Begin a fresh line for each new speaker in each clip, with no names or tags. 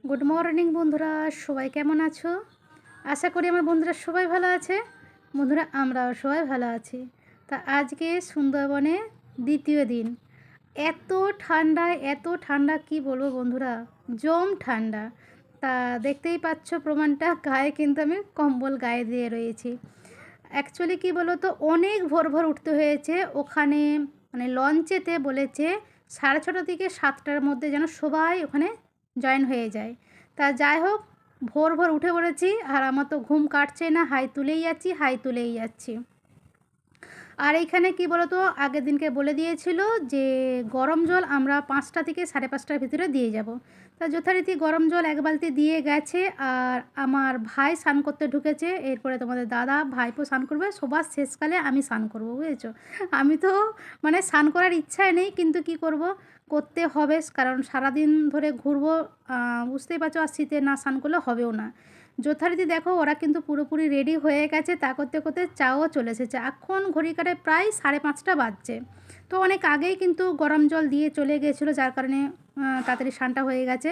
Good morning বন্ধুরা, সবাই কেমন আছো? আশা করি আমার বন্ধুরা সবাই ভালো আছে। বন্ধুরা, আমরাও সবাই ভালো আছি। তা আজকে সুন্দরবনে দ্বিতীয় দিন। এত ঠান্ডা, এত ঠান্ডা কি বলবো বন্ধুরা, জম ঠান্ডা। তা দেখতেই পাচ্ছ প্রমাণটা, গায়ে কিন্তু আমি কম্বল গায়ে দিয়ে রয়েছি। অ্যাকচুয়ালি কী বলো তো, অনেক ভোর ভোর উঠতে হয়েছে। ওখানে মানে লঞ্চেতে বলেছে 6:30 থেকে 7টার মধ্যে যেন সবাই ওখানে জয়েন হয়ে যায়। তা যাই হোক, ভোর ভোর উঠে পড়েছি, আর আমার তো ঘুম কাটছে না, হাই তুলেই যাচ্ছি, হাই তুলেই যাচ্ছি। আর এইখানে কি বলতো, আগের দিনকে বলে দিয়েছিল যে গরম জল আমরা 5টা থেকে 5:30টার ভিতরে দিয়ে যাব। তা যথারীতি গরম জল 1 বালতি দিয়ে গেছে, আর আমার ভাই স্নান করতে ঢুকেছে। এরপরে তোমাদের দাদা ভাইপো স্নান করবে, সবার শেষকালে আমি স্নান করবো, বুঝেছো। আমি তো মানে স্নান করার ইচ্ছাই নেই, কিন্তু কি করব, করতে হবে, কারণ সারাদিন ধরে ঘুরবো, বুঝতেই পারছো। আর শীতে না স্নান করলে হবেও না। যথারীতি দেখো, ওরা কিন্তু পুরোপুরি রেডি হয়ে গেছে। তা করতে করতে চাও চলে এসেছে। এখন ঘড়ি কাটায় প্রায় 5:30 বাজছে। তো অনেক আগেই কিন্তু গরম জল দিয়ে চলে গিয়েছিলো, যার কারণে তাড়াতাড়ি স্নানটা হয়ে গেছে।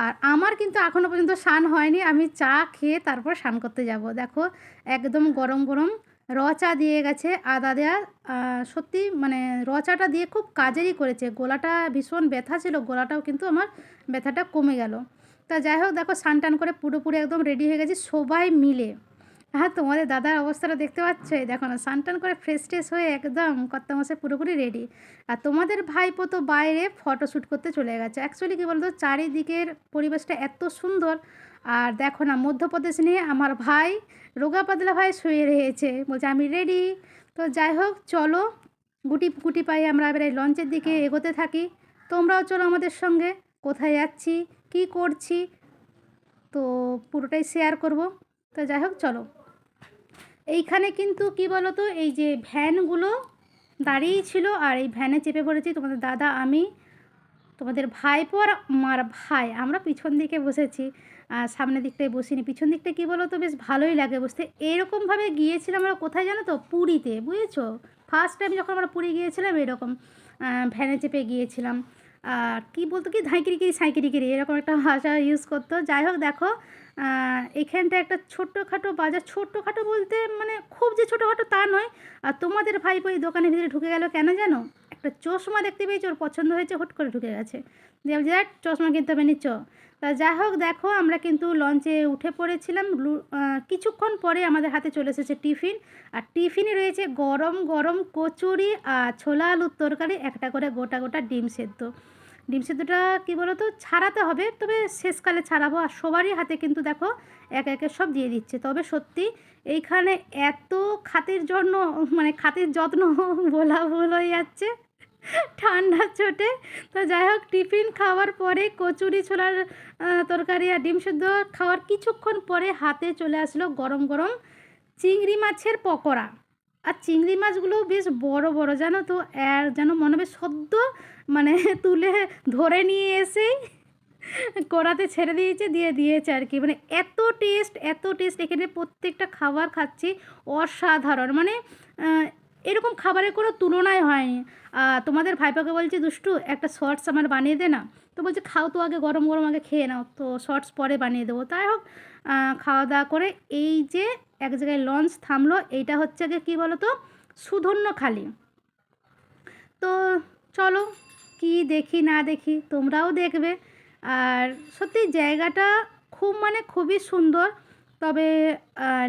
আর আমার কিন্তু এখনও পর্যন্ত স্নান হয়নি। আমি চা খেয়ে তারপর স্নান করতে যাব। দেখো, একদম গরম গরম র চা দিয়ে গেছে, আদা দেওয়া। সত্যি মানে র চাটা দিয়ে খুব কাজেরই করেছে। গলাটা ভীষণ ব্যথা ছিল, গলাটাও কিন্তু আমার ব্যথাটা কমে গেল। তা যাই হোক, দেখো স্নান টান করে পুরোপুরি একদম রেডি হয়ে গেছি সবাই মিলে। হ্যাঁ, তোমাদের দাদার অবস্থাটা দেখতে পাচ্ছ, এই দেখো না, স্নান টান করে ফ্রেশ ট্রেশ হয়ে একদম কর্তামশাই পুরোপুরি রেডি। আর তোমাদের ভাইপো তো বাইরে ফটোশ্যুট করতে চলে গেছে। অ্যাকচুয়ালি কী বলতো, চারিদিকের পরিবেশটা এত সুন্দর। আর দেখো না, মধ্যপ্রদেশ নিয়ে আমার ভাই, রোগা পাতলা ভাই শুয়ে রয়েছে, বলছে আমি রেডি। তো যাই হোক, চলো গুটি গুটি পায়ে আমরা এবার এই লঞ্চের দিকে এগোতে থাকি। তোমরাও চলো আমাদের সঙ্গে। কোথায় যাচ্ছি, কি করছি, তো পুরোটাই শেয়ার করব। তো যাই হোক, চলো। এইখানে কিন্তু কি বলো তো, এই যে ভ্যানগুলো দাঁড়িয়েই ছিল, আর এই ভ্যানে চেপে পড়েছি তোমাদের দাদা, আমি, তোমাদের ভাইপো আর আমার ভাই। আমরা পিছন দিকে বসেছি, আর সামনের দিকটায় বসিনি। পিছন দিকটা কী বলো তো, বেশ ভালোই লাগে বসতে। এরকমভাবে গিয়েছিলাম আমরা, কোথায় জানো তো, পুরীতে, বুঝেছো। ফার্স্ট টাইম যখন আমরা পুরী গিয়েছিলাম, এরকম ভ্যানে চেপে গিয়েছিলাম। আর কী বলতো, কি ধাঁইকিরিকিরি সাঁইকিরিকিরি এরকম একটা ভাষা ইউজ করতো। যাই হোক, দেখো এখানটা একটা ছোট্টখাটো বাজার। ছোট্টখাটো বলতে মানে খুব যে ছোটোখাটো তা নয়। আর তোমাদের ভাইপো এই দোকানের ভিতরে ঢুকে গেল কেন জানো, একটা চশমা দেখতে পেয়েছি, ওর পছন্দ হয়েছে, হুট করে ঢুকে গেছে। দিয়ে বলছি, দেখ চশমা কিনতে হবে, নিচ্ছ। তা যাই হোক, দেখো আমরা কিন্তু লঞ্চে উঠে পড়েছিলাম। কিছুক্ষণ পরে আমাদের হাতে চলে এসেছে টিফিন। আর টিফিনে রয়েছে গরম গরম কচুরি আর ছোলা আলুর তরকারি, একটা করে গোটা গোটা ডিম সেদ্ধ। ডিম সেদ্ধটা কী বলো তো, ছাড়াতে হবে, তবে শেষকালে ছাড়াবো। আর সবারই হাতে কিন্তু দেখো একে একে সব দিয়ে দিচ্ছে। তবে সত্যি এইখানে এত খাতির জন্য, মানে খাতির যত্ন বলা ভুল হয়ে যাচ্ছে ঠান্ডার চোটে। তো যাই হোক, টিফিন খাওয়ার পরে কচুরি ছোলার তরকারি আর ডিম সেদ্ধ খাওয়ার কিছুক্ষণ পরে হাতে চলে আসলো গরম গরম চিংড়ি মাছের পকোড়া। আর চিংড়ি মাছগুলোও বেশ বড় বড়, জানো তো। আর যেন মনে হবে সদ্য মানে তুলে ধরে নিয়ে এসেই কড়াতে ছেড়ে দিয়েছে, দিয়ে দিয়েছে আর কি। মানে এত টেস্ট, এত টেস্ট। এখানে প্রত্যেকটা খাবার খাচ্ছি অসাধারণ, মানে এরকম খাবারের কোনো তুলনাই হয়নি। তোমাদের ভাইপাকে বলছি, দুষ্টু একটা শর্টস আমার বানিয়ে দে না। তো বলছে, খাও তো আগে, গরম গরম আগে খেয়ে নাও, তো শর্টস পরে বানিয়ে দেবো। তাই হোক, খাওয়া দাওয়া করে এই যে এক জায়গায় লঞ্চ থামলো, এইটা হচ্ছে গিয়ে কী বলো তো, সুধন্যখালি। তো চলো, কি দেখি না দেখি, তোমরাও দেখবে। আর সত্যি জায়গাটা খুব মানে খুবই সুন্দর। তবে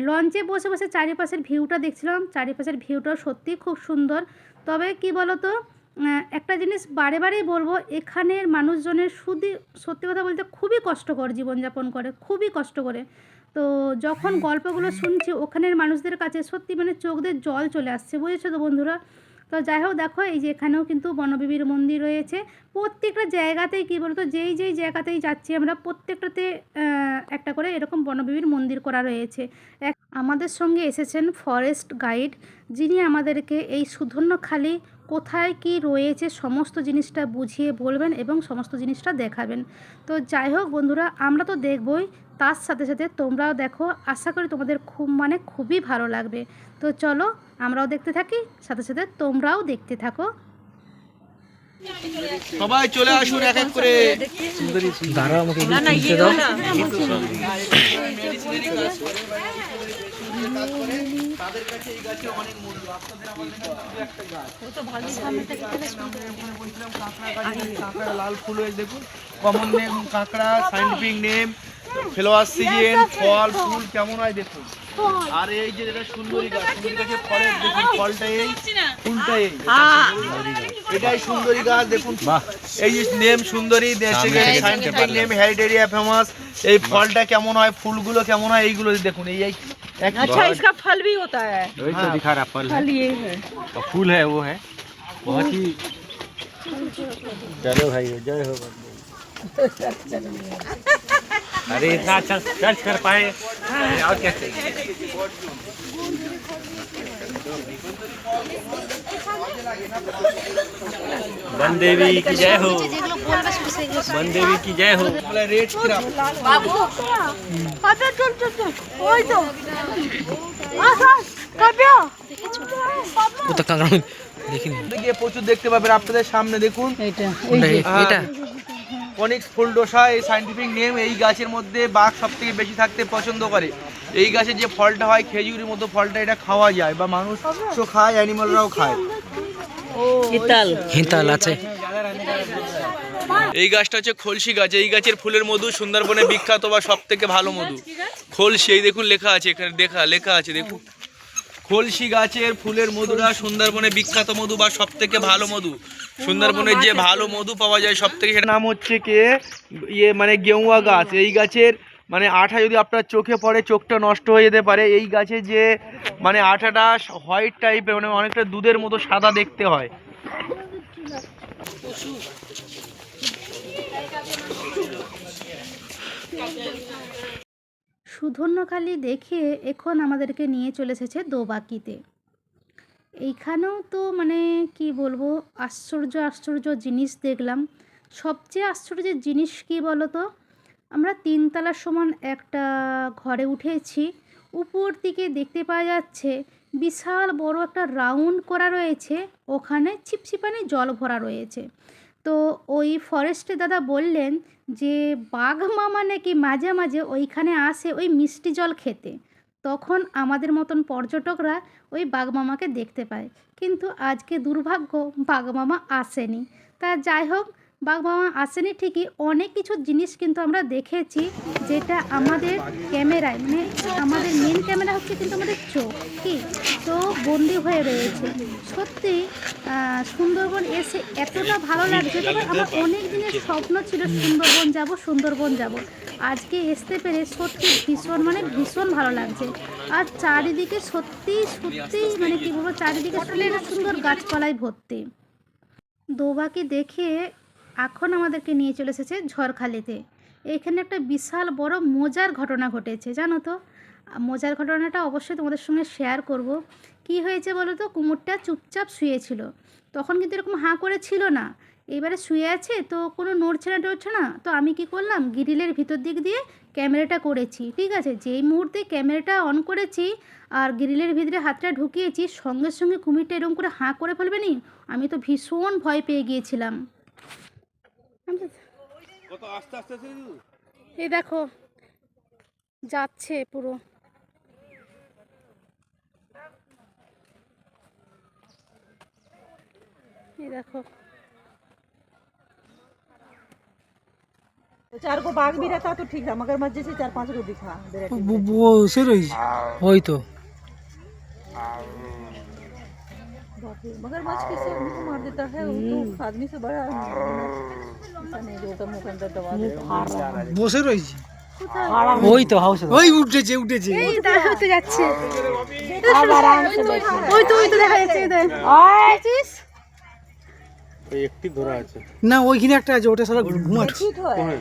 লঞ্চে বসে বসে চারিপাশের ভিউটা দেখছিলাম, চারিপাশের ভিউটাও সত্যিই খুব সুন্দর। তবে কি বলো তো, একটা জিনিস বারে বারেই বলবো, এখানের মানুষজনের সত্যি কথা বলতে খুবই কষ্টকর জীবনযাপন করে, খুবই কষ্ট করে। তো যখন গল্পগুলো শুনছি ওখানের মানুষদের কাছে, সত্যি মানে চোখ দিয়ে জল চলে আসছে, বুঝেছো তো বন্ধুরা। তো যাই হোক, দেখো এই যে এখানেও কিন্তু বনবিবির মন্দির রয়েছে। প্রত্যেকটা জায়গাতেই কী বলতো, যেই যেই জায়গাতেই যাচ্ছি আমরা, প্রত্যেকটাতে একটা করে এরকম বনবিবির মন্দির করা রয়েছে। আমাদের সঙ্গে এসেছেন ফরেস্ট গাইড, যিনি আমাদেরকে এই সুধন্যখালি কোথায় কি রয়েছে সমস্ত জিনিসটা বুঝিয়ে বলবেন এবং সমস্ত জিনিসটা দেখাবেন। তো যাই হোক বন্ধুরা, আমরা তো দেখবই, তার সাথে সাথে তোমরাও দেখো। আশা করি তোমাদের খুব মানে খুবই ভালো লাগবে। তো চলো, আমরাও দেখতে থাকি, সাথে সাথে তোমরাও দেখতে থাকো।
সবাই চলে আসুন এক এক করে।
দাঁড়াও আমাকে তুলতে দাও।
তাদের কাছে এই গাছে অনেক মূল্য। আপনাদের আমাদের একটা গাছ বলছিলাম কাঁকড়া গাছ, কাঁকড়া লাল ফুল হয়ে দেখুন, কমন নেম কাঁকড়া, সাইন্টিফিক নেম, ফ্লাওয়ার সিজন, ফল ফুল কেমন হয় দেখুন। আর এই যে যেটা সুন্দরী গাছ, সুন্দরী গাছের ফলের দেখুন, ফলটা এই, ফুলটা এই, এটাই সুন্দরী গাছ দেখুন। এই যে নেম সুন্দরী, সাইন্টিফিক নেম, হেরিটেরিয়া ফেমাস। এই ফলটা কেমন হয়, ফুলগুলো কেমন হয়, এইগুলো দেখুন। এই
अच्छा इसका फल भी होता है।
वही तो दिखा रहा फल
फल ये है।
और फूल है वो है बहुत ही। चलो भाई जय हो। अरे इतना अच्छा सर्च कर पाए और क्या चाहिए। वन देवी की जय हो, वन देवी की जय हो।
रेड क्राफ्ट
बाबू अबे चल चल चल ওই তো আচ্ছা কাবিয়া
वो तो कांगड़ा देखिए
গিয়ে প্রচুর দেখতে পাবেন আপনাদের সামনে দেখুন।
এটা
এটা
অনিক্স ফুলডোসা, এই সাইন্টিফিক নেম। এই গাছের মধ্যে বাঘ সব থেকে বেশি থাকতে পছন্দ করে। এই গাছের যে ফলটা হয় খেজুরের মতো ফলটা, এটা খাওয়া যায় বা মানুষও খায়, অ্যানিমালরাও খায়।
হিতাল
হিতাল আছে।
এই গাছটা হচ্ছে খলসি গাছ। এই গাছের ফুলের মধু সুন্দরবনে বিখ্যাত বা সব থেকে ভালো মধু খলসি। এই দেখুন লেখা আছে এখানে, লেখা আছে দেখুন, খলসি গাছের ফুলের মধুরা সুন্দরবনে বিখ্যাত মধু বা সব থেকে ভালো মধু। সুন্দরবনের যে ভালো মধু পাওয়া যায় সব থেকে, সেটার নাম হচ্ছে মানে গেউয়া গাছ। এই গাছের মানে আঠা যদি আপনার চোখে পড়ে চোখটা নষ্ট হয়ে যেতে পারে। এই গাছে যে মানে আঠাটা হোয়াইট টাইপের, মানে অনেকটা দুধের মতো সাদা দেখতে হয়।
সুধন্যখালি দেখে এখন আমাদেরকে নিয়ে চলে এসেছে দোবাকিতে। এইখানেও তো মানে কি বলবো, আশ্চর্য আশ্চর্য জিনিস দেখলাম। সবচেয়ে আশ্চর্যের জিনিস কি বলো তো, আমরা 3 তলার সমান একটা ঘরে উঠেছি। উপর দিকে দেখতে পাওয়া যাচ্ছে বিশাল বড় একটা রাউন্ড করা রয়েছে, ওখানে ছিপছিপানি জল ভরা রয়েছে। তো ওই ফরেস্টে দাদা বললেন যে বাঘ মামা নাকি মাঝে মাঝে ওইখানে আসে ওই মিষ্টি জল খেতে। তখন আমাদের মতন পর্যটকরা ওই বাঘ মামাকে দেখতে পায়। কিন্তু আজকে দুর্ভাগ্য বাঘ মামা আসেনি। তা যাই হোক, বাঘ মামা আসেনি ঠিকই, অনেক কিছু জিনিস কিন্তু আমরা দেখেছি যেটা আমাদের ক্যামেরায়, মানে আমাদের মেন ক্যামেরা হচ্ছে কিন্তু আমাদের চোখ কি তো বন্দি হয়ে রয়েছে। সত্যি সুন্দরবন এসে এতটা ভালো লাগছে। তবে আমার অনেক দিনের স্বপ্ন ছিল সুন্দরবন যাব। আজকে আসতে পেরে সত্যি ভীষণ মানে ভীষণ ভালো লাগছে। আর চারিদিকে সত্যি মানে কি বলবো, চারিদিকে সুন্দর সুন্দর গাছপালায় ভর্তি। দোবাকি দেখে এখন আমাদেরকে নিয়ে চলে এসেছে ঝড়খালিতে। এখানে একটা বিশাল বড় মজার ঘটনা ঘটেছে, জানো তো। মজার ঘটনাটা অবশ্যই তোমাদের সঙ্গে শেয়ার করব। কি হয়েছে বলো তো, কুমিরটা চুপচাপ শুয়েছিল। তখন কিন্তু এরকম হাঁ করে ছিল না, এবারে শুয়ে আছে তো কোনো নড়ছে না। তো আমি কি করলাম, গ্রিলের ভিতর দিক দিয়ে ক্যামেরাটা করেছি, ঠিক আছে। যেই মুহূর্তে ক্যামেরাটা অন করেছি আর গ্রিলের ভিতরে হাতটা ঢুকিয়েছি, সঙ্গে সঙ্গে কুমিরটা এরকম করে হাঁ করে ফেলবে নি। আমি তো ভীষণ ভয় পেয়ে গিয়েছিলাম। এই দেখো যাচ্ছে পুরো। এই দেখো
4 को बाघ भी रहता तो ठीक था, मगरमच्छ जैसे 4-5 को दिखा।
वो उसे रही वही तो
मगरमच्छ किसी आदमी को मार देता है, वो तो आदमी से बड़ा ऐसा नहीं जो तो मुंह के अंदर दबा देता है।
বসে রয়েছে ওই তো হাউস ওই উঠেছে
এই দেখা হতে যাচ্ছে। ওই তো দেখা যাচ্ছে। দেখছিস
একটি ধরা আছে
না, ওইখানে একটা আছে, ওটা সারা ঘুমাচ্ছে।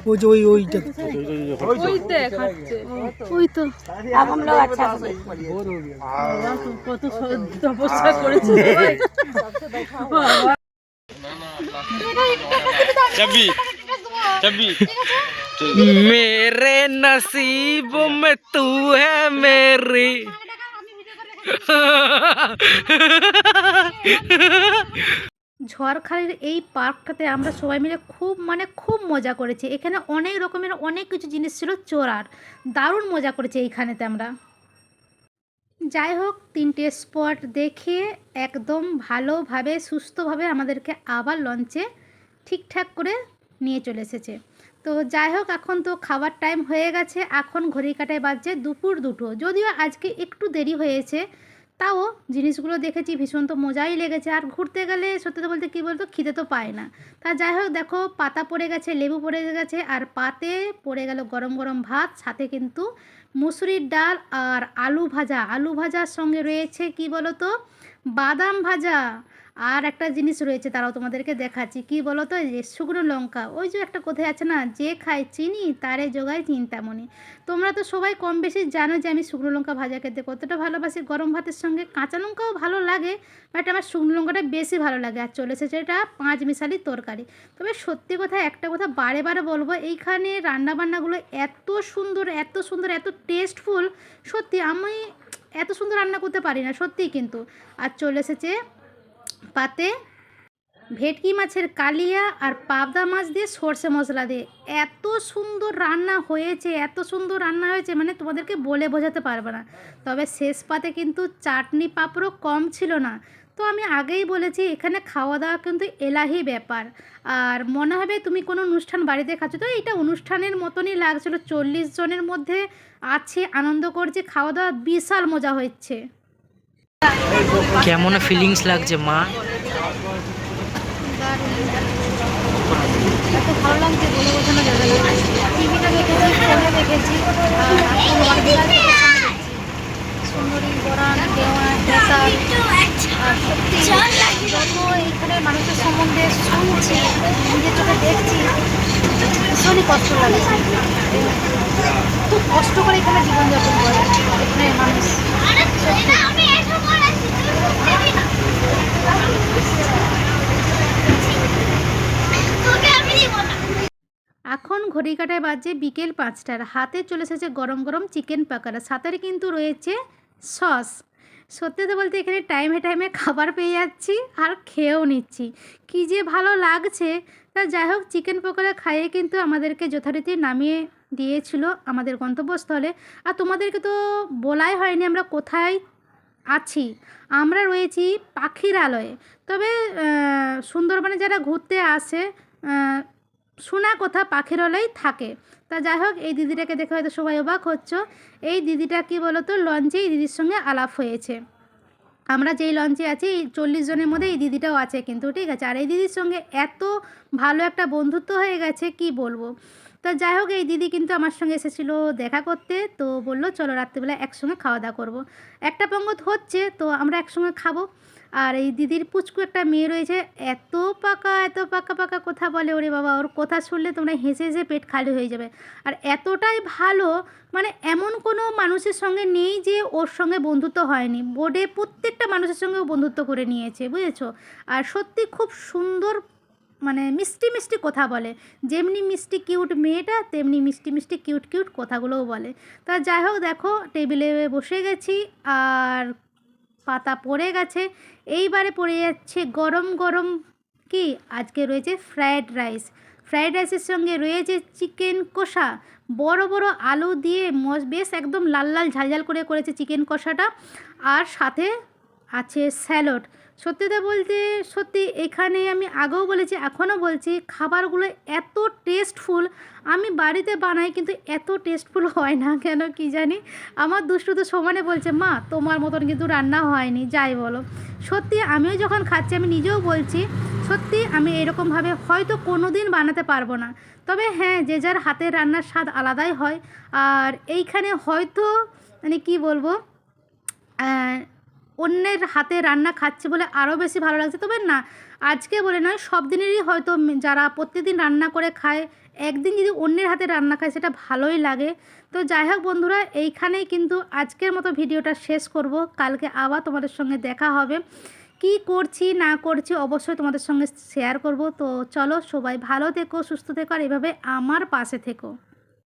ওই যে ওইটা
ওই দেখাচ্ছে
ওই তো।
अब हम लोग अच्छा से কত তপস্যা করেছে ভাই।
চাবি
मेरे नसीब में तू है मेरी
ঝড়খালির এই পার্কটাতে আমরা সবাই মিলে খুব মজা করেছি। এখানে অনেক রকমের অনেক কিছু জিনিস ছিল চড়ার, দারুণ মজা করেছি এইখানেতে আমরা। যাই হোক, 3টে স্পট দেখে একদম ভালোভাবে সুস্থভাবে আমাদেরকে আবার লঞ্চে ঠিকঠাক করে নিয়ে চলে এসেছে। তো যাই হোক, এখন তো খাবার টাইম হয়ে গেছে, এখন ঘড়ি কাটায় বাজছে দুপুর 2টো। যদিও আজকে একটু দেরি হয়েছে, তাও জিনিসগুলো দেখেছি ভীষণ তো মজাই লেগেছে। আর ঘুরতে গেলে সত্যি তো বলতে কী বলতো, খিদে তো পায় না। তা যাই হোক, দেখো পাতা পড়ে গেছে, লেবু পড়ে গেছে, আর পাতে পড়ে গেল গরম গরম ভাত, সাথে কিন্তু মুসুরির ডাল আর আলু ভাজা। আলু ভাজার সঙ্গে রয়েছে কি বলো তো, বাদাম ভাজা। আর একটা জিনিস রয়েছে, তারাও তোমাদেরকে দেখাচ্ছি, কি বলো তো, এই যে শুকনো লঙ্কা। ওই যে একটা কথাই আছে না, যে খায় চিনি তারে জোগায় চিন্তামণি। তোমরা তো সবাই কম বেশি জানো যে আমি শুকনো লঙ্কা ভাজা খেতে কতটা ভালোবাসি। গরম ভাতের সঙ্গে কাঁচা লঙ্কাও ভালো লাগে, বাট আমার শুকনো লঙ্কাটা বেশি ভালো লাগে। আর চলে এসেছে এটা 5 মিশালি তরকারি। তবে সত্যি কথা, একটা কথা বারে বারে বলবো, এইখানে রান্নাবান্নাগুলো এত সুন্দর এত সুন্দর এত টেস্টফুল, সত্যি আমি এত সুন্দর রান্না করতে পারি না সত্যিই কিন্তু। আর চলে এসেছে পাতে ভেটকি মাছের কালিয়া আর পাবদা মাছ দিয়ে সর্ষে মশলা দিয়ে। এত সুন্দর রান্না হয়েছে, এত সুন্দর রান্না হয়েছে, মানে তোমাদেরকে বলে বোঝাতে পারবো না। তবে শেষ পাতে কিন্তু চাটনি পাঁপড়ও কম ছিল না। তো আমি আগেই বলেছি, এখানে খাওয়া দাওয়া কিন্তু এলাহি ব্যাপার। আর মনে হবে তুমি কোনো অনুষ্ঠান বাড়িতে খাচ্ছ, তো এটা অনুষ্ঠানের মতনই লাগছিলো। 40 জনের মধ্যে আছে, আনন্দ করছে, খাওয়া দাওয়া বিশাল মজা হচ্ছে।
কেমন ফিলিংস লাগছে মা?
এত ভালো লাগছে বলে বোঝানো যাবে না। টিভিটা দেখেছি, ফোনে দেখেছি, আর এখন অরিজিনাল চোখের সামনে দেখছি। সুন্দরী, বরান, দেওয়ান, নেশাল, আর সত্যি যত এইখানে মানুষের সম্বন্ধে শুনছি, নিজের চোখে দেখছি, ভীষণই কষ্ট লাগছে। খুব কষ্ট করে এখানে জীবনযাপন করে এখানে মানুষ। এখন ঘড়ি কাটায় বাজে বিকেল 5টার। হাতে চলে এসেছে গরম গরম চিকেন পাকোড়া, সাথে কিন্তু রয়েছে সস। সত্যি তো বলতে এখানে টাইমে টাইমে খাবার পেয়ে যাচ্ছি আর খেয়েও নিচ্ছি, কী যে ভালো লাগছে। তা যাই হোক, চিকেন পকোড়া খাইয়ে কিন্তু আমাদেরকে যথারীতি নামিয়ে দিয়েছিল আমাদের গন্তব্যস্থলে। আর তোমাদেরকে তো বলাই হয়নি আমরা কোথায় আছি। আমরা রয়েছি পাখিরালয়ে। তবে সুন্দরবনে যারা ঘুরতে আসে, শোনা কথা পাখিরালয় থাকে। তা যাই হোক, এই দিদিটাকে দেখে হয়তো সবাই অবাক হচ্ছ। এই দিদিটা কি বলো তো, লঞ্চে এই দিদির সঙ্গে আলাপ হয়েছে। আমরা যেই লঞ্চে আছি, এই 40 জনের মধ্যে এই দিদিটাও আছে কিন্তু, ঠিক আছে। আর এই দিদির সঙ্গে এত ভালো একটা বন্ধুত্ব হয়ে গেছে কি বলবো। তো যাই হোক, এই দিদি কিন্তু আমার সঙ্গে এসেছিলো দেখা করতে। তো বললো চলো রাত্রিবেলা একসঙ্গে খাওয়া দাওয়া করবো। একটা পঙ্গত হচ্ছে, তো আমরা একসঙ্গে খাবো। আর এই দিদির পুচকু একটা মেয়ে রয়েছে, এত পাকা পাকা কথা বলে, ওরে বাবা, ওর কথা শুনলে তোমরা হেসে হেসে পেট খালি হয়ে যাবে। আর এতটাই ভালো, মানে এমন কোনো মানুষের সঙ্গে নেই যে ওর সঙ্গে বন্ধুত্ব হয়নি। বোর্ডে প্রত্যেকটা মানুষের সঙ্গেও বন্ধুত্ব করে নিয়েছে, বুঝেছো। আর সত্যি খুব সুন্দর, মানে মিষ্টি মিষ্টি কথা বলে। যেমনি মিষ্টি কিউট মেয়েটা, তেমনি মিষ্টি মিষ্টি কিউট কিউট কথাগুলোও বলে। তা যাই হোক, দেখো টেবিলে বসে গেছি, আর পাতা পড়ে গেছে। এইবারে পড়ে যাচ্ছে গরম গরম কি, আজকে রয়েছে ফ্রায়েড রাইস। ফ্রায়েড রাইসের সঙ্গে রয়েছে চিকেন কষা, বড় বড় আলু দিয়ে বেশ একদম লাল লাল ঝালঝাল করে করেছে চিকেন কষাটা। আর সাথে আছে স্যালাড। সত্যিটা বলতে সত্যি, এখানে আমি আগেও বলেছি এখনও বলছি, খাবারগুলো এত টেস্টফুল। আমি বাড়িতে বানাই কিন্তু এত টেস্টফুল হয় না কেন কি জানি। আমার দুষ্টু তো সমানে বলছে, মা তোমার মতন কিন্তু রান্না হয়নি, যাই বলো। সত্যি আমিও যখন খাচ্ছি আমি নিজেও বলছি, সত্যি আমি এরকমভাবে হয়তো কোনো দিন বানাতে পারবো না। তবে হ্যাঁ, যে যার হাতের রান্নার স্বাদ আলাদাই হয়। আর এইখানে হয়তো মানে কি বলবো, অন্যের হাতে রান্না খাচ্ছে বলে আরও বেশি ভালো লাগছে। তবে না, আজকে বলে নয়, সব দিনেরই হয়তো যারা প্রত্যেকদিন রান্না করে খায়, একদিন যদি অন্যের হাতে রান্না খায় সেটা ভালোই লাগে। তো যাই হোক বন্ধুরা, এইখানেই কিন্তু আজকের মতো ভিডিওটা শেষ করব। কালকে আবার তোমাদের সঙ্গে দেখা হবে। কি করছি না করছি অবশ্যই তোমাদের সঙ্গে শেয়ার করব। তো চলো, সবাই ভালো থেকো, সুস্থ থেকো, আর এভাবে আমার পাশে থেকো।